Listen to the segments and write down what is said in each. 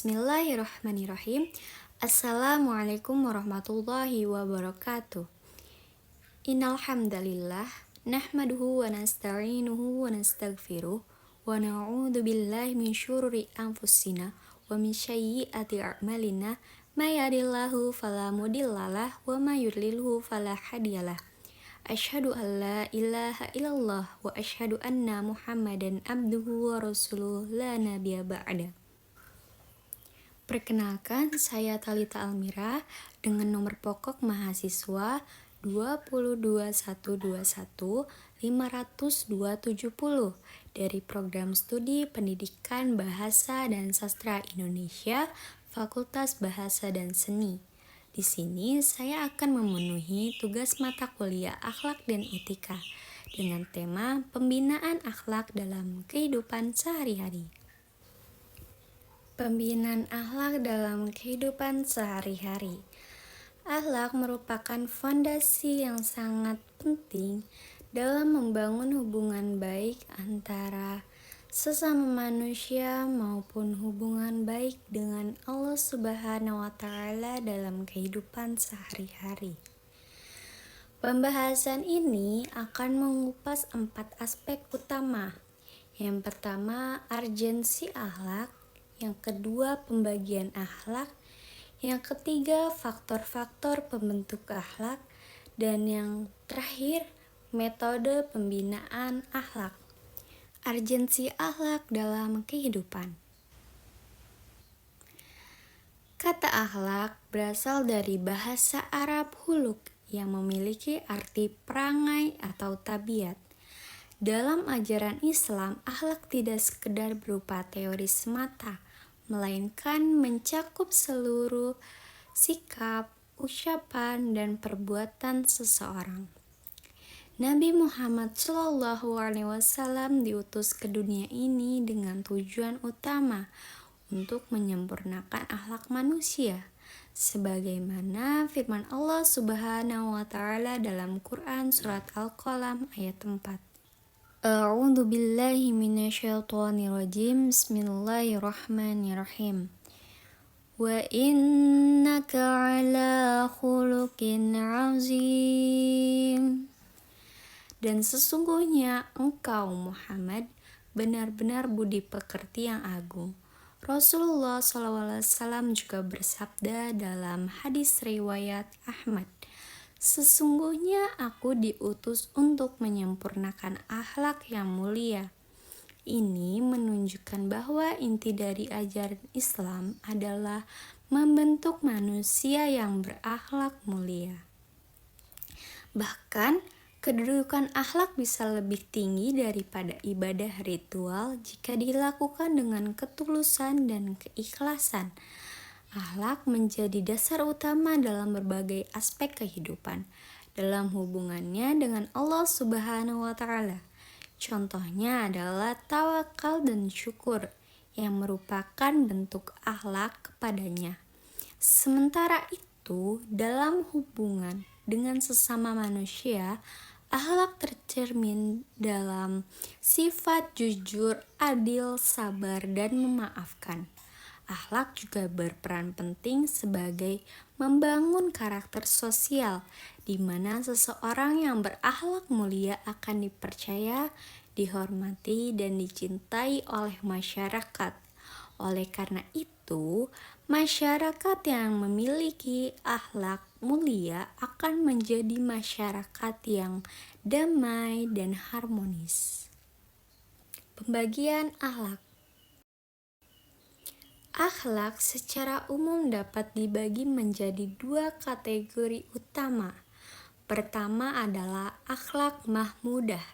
Bismillahirrahmanirrahim. Assalamualaikum warahmatullahi wabarakatuh. Innal hamdalillah nahmaduhu wa nasta'inuhu wa nastaghfiruh wa na'udzu billahi min syururi anfusina wa min sayyiati a'malina may yahdihillahu fala mudhillalah wa may yudlilhu fala hadiyalah. Asyhadu an la ilaha illallah wa asyhadu anna Muhammadan abduhu wa rasuluh la nabiyya ba'da. Perkenalkan, saya Thalita Almira dengan nomor pokok mahasiswa 20212150270 dari Program Studi Pendidikan Bahasa dan Sastra Indonesia, Fakultas Bahasa dan Seni. Di sini saya akan memenuhi tugas mata kuliah Akhlak dan Etika dengan tema Pembinaan Akhlak dalam Kehidupan Sehari-hari. Pembinaan akhlak dalam kehidupan sehari-hari. Akhlak merupakan fondasi yang sangat penting dalam membangun hubungan baik antara sesama manusia maupun hubungan baik dengan Allah Subhanahu wa Ta'ala dalam kehidupan sehari-hari. Pembahasan ini akan mengupas 4 aspek utama. Yang pertama, urgensi akhlak. Yang kedua, pembagian akhlak. Yang ketiga, faktor-faktor pembentuk akhlak. Dan yang terakhir, metode pembinaan akhlak. Urgensi akhlak dalam kehidupan. Kata akhlak berasal dari bahasa Arab huluk yang memiliki arti perangai atau tabiat. Dalam ajaran Islam, akhlak tidak sekedar berupa teori semata, melainkan mencakup seluruh sikap, ucapan, dan perbuatan seseorang. Nabi Muhammad SAW diutus ke dunia ini dengan tujuan utama untuk menyempurnakan akhlak manusia, sebagaimana firman Allah Subhanahu wa Ta'ala dalam Quran Surat Al-Qalam ayat 4. A'udzu billahi minasyaitonir rajim. Bismillahirrahmanirrahim. Wa innaka 'ala khuluqin 'azim. Dan sesungguhnya engkau Muhammad benar-benar budi pekerti yang agung. Rasulullah SAW juga bersabda dalam hadis riwayat Ahmad, sesungguhnya aku diutus untuk menyempurnakan akhlak yang mulia. Ini menunjukkan bahwa inti dari ajaran Islam adalah membentuk manusia yang berakhlak mulia. Bahkan, kedudukan akhlak bisa lebih tinggi daripada ibadah ritual jika dilakukan dengan ketulusan dan keikhlasan. Akhlak menjadi dasar utama dalam berbagai aspek kehidupan, dalam hubungannya dengan Allah Subhanahu wa Ta'ala. Contohnya adalah tawakal dan syukur yang merupakan bentuk akhlak kepadanya. Sementara itu, dalam hubungan dengan sesama manusia, akhlak tercermin dalam sifat jujur, adil, sabar, dan memaafkan. Akhlak juga berperan penting sebagai membangun karakter sosial, di mana seseorang yang berakhlak mulia akan dipercaya, dihormati, dan dicintai oleh masyarakat. Oleh karena itu, masyarakat yang memiliki akhlak mulia akan menjadi masyarakat yang damai dan harmonis. Pembagian akhlak. Akhlak secara umum dapat dibagi menjadi 2 kategori utama. Pertama adalah akhlak mahmudah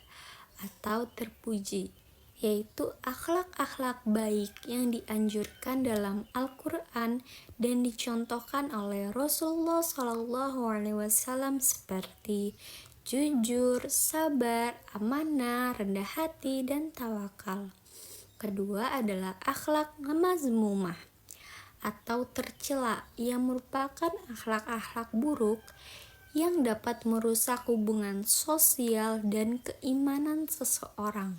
atau terpuji, yaitu akhlak-akhlak baik yang dianjurkan dalam Al-Quran dan dicontohkan oleh Rasulullah SAW seperti jujur, sabar, amanah, rendah hati, dan tawakal. Kedua adalah akhlak mazmumah atau tercela yang merupakan akhlak-akhlak buruk yang dapat merusak hubungan sosial dan keimanan seseorang.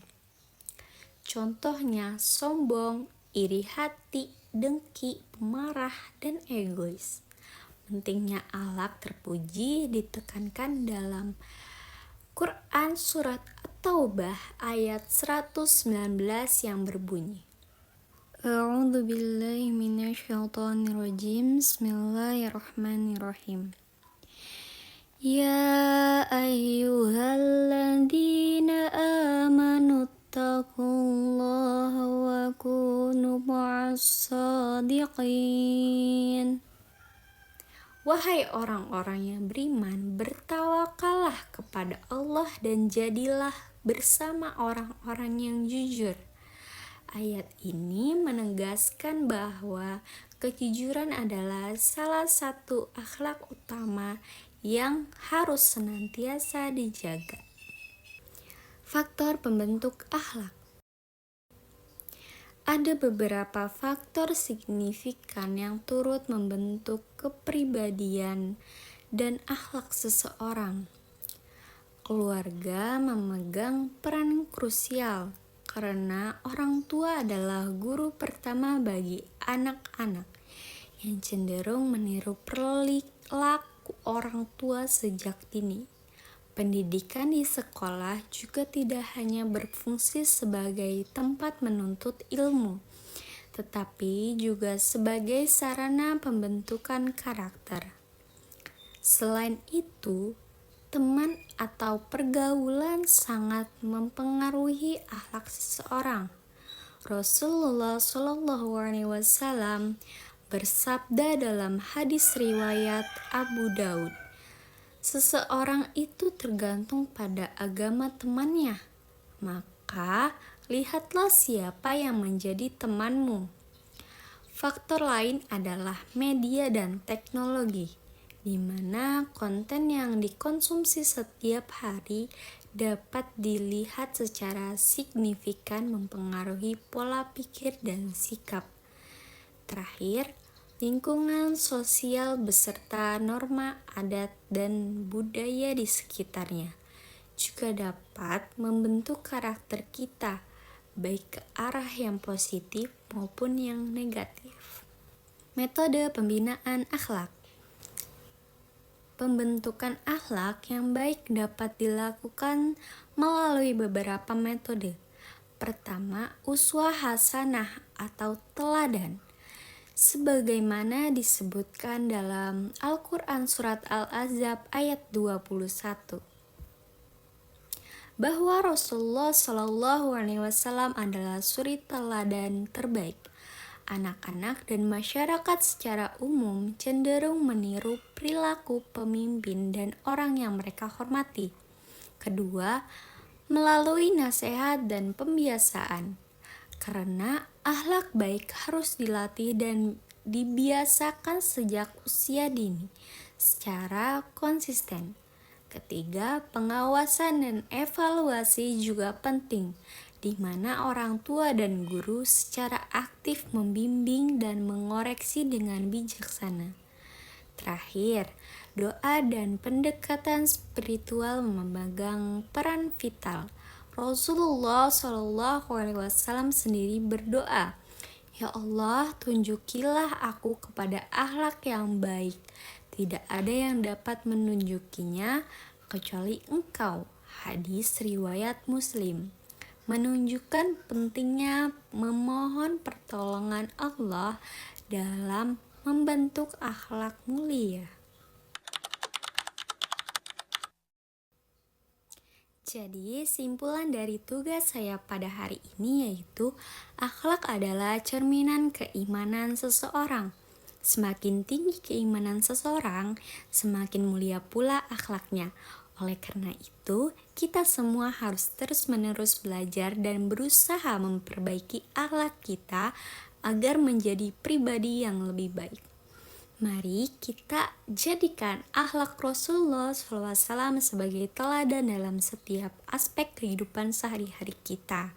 Contohnya sombong, iri hati, dengki, pemarah, dan egois. Pentingnya akhlak terpuji ditekankan dalam Quran Surat At-Taubah ayat 119 yang berbunyi, A'udzu billahi minasyaitonir rajim. Bismillahirrahmanirrahim. Ya ayyuhalladzina amanu taqullaha wa kunu ma'as shadiqin. Wahai orang-orang yang beriman, bertawakallah kepada Allah dan jadilah bersama orang-orang yang jujur. Ayat ini menegaskan bahwa kejujuran adalah salah satu akhlak utama yang harus senantiasa dijaga. Faktor pembentuk akhlak. Ada beberapa faktor signifikan yang turut membentuk kepribadian dan akhlak seseorang. Keluarga memegang peran krusial karena orang tua adalah guru pertama bagi anak-anak yang cenderung meniru perilaku orang tua sejak dini. Pendidikan di sekolah juga tidak hanya berfungsi sebagai tempat menuntut ilmu, tetapi juga sebagai sarana pembentukan karakter. Selain itu, teman atau pergaulan sangat mempengaruhi akhlak seseorang. Rasulullah SAW bersabda dalam hadis riwayat Abu Daud, seseorang itu tergantung pada agama temannya, maka lihatlah siapa yang menjadi temanmu. Faktor lain adalah media dan teknologi, di mana konten yang dikonsumsi setiap hari dapat dilihat secara signifikan mempengaruhi pola pikir dan sikap. Terakhir, lingkungan sosial beserta norma adat dan budaya di sekitarnya juga dapat membentuk karakter kita, baik ke arah yang positif maupun yang negatif. Metode pembinaan akhlak. Pembentukan akhlak yang baik dapat dilakukan melalui beberapa metode. Pertama, uswah hasanah atau teladan. Sebagaimana disebutkan dalam Al-Quran Surat Al-Ahzab ayat 21, bahwa Rasulullah SAW adalah suri teladan terbaik. Anak-anak dan masyarakat secara umum cenderung meniru perilaku pemimpin dan orang yang mereka hormati. Kedua, melalui nasihat dan pembiasaan. Karena akhlak baik harus dilatih dan dibiasakan sejak usia dini secara konsisten. Ketiga, pengawasan dan evaluasi juga penting, di mana orang tua dan guru secara aktif membimbing dan mengoreksi dengan bijaksana. Terakhir, doa dan pendekatan spiritual memegang peran vital. Rasulullah SAW sendiri berdoa, Ya Allah, tunjukilah aku kepada akhlak yang baik. Tidak ada yang dapat menunjukinya kecuali Engkau. Hadis riwayat Muslim. Menunjukkan pentingnya memohon pertolongan Allah dalam membentuk akhlak mulia. Jadi, simpulan dari tugas saya pada hari ini yaitu akhlak adalah cerminan keimanan seseorang. Semakin tinggi keimanan seseorang, semakin mulia pula akhlaknya. Oleh karena itu, kita semua harus terus-menerus belajar dan berusaha memperbaiki akhlak kita agar menjadi pribadi yang lebih baik. Mari kita jadikan akhlak Rasulullah SAW sebagai teladan dalam setiap aspek kehidupan sehari-hari kita.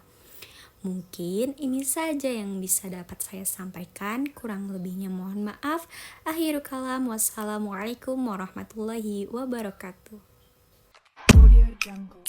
Mungkin ini saja yang bisa dapat saya sampaikan, kurang lebihnya mohon maaf. Akhirul kalam, wassalamualaikum warahmatullahi wabarakatuh. Audio Jungle.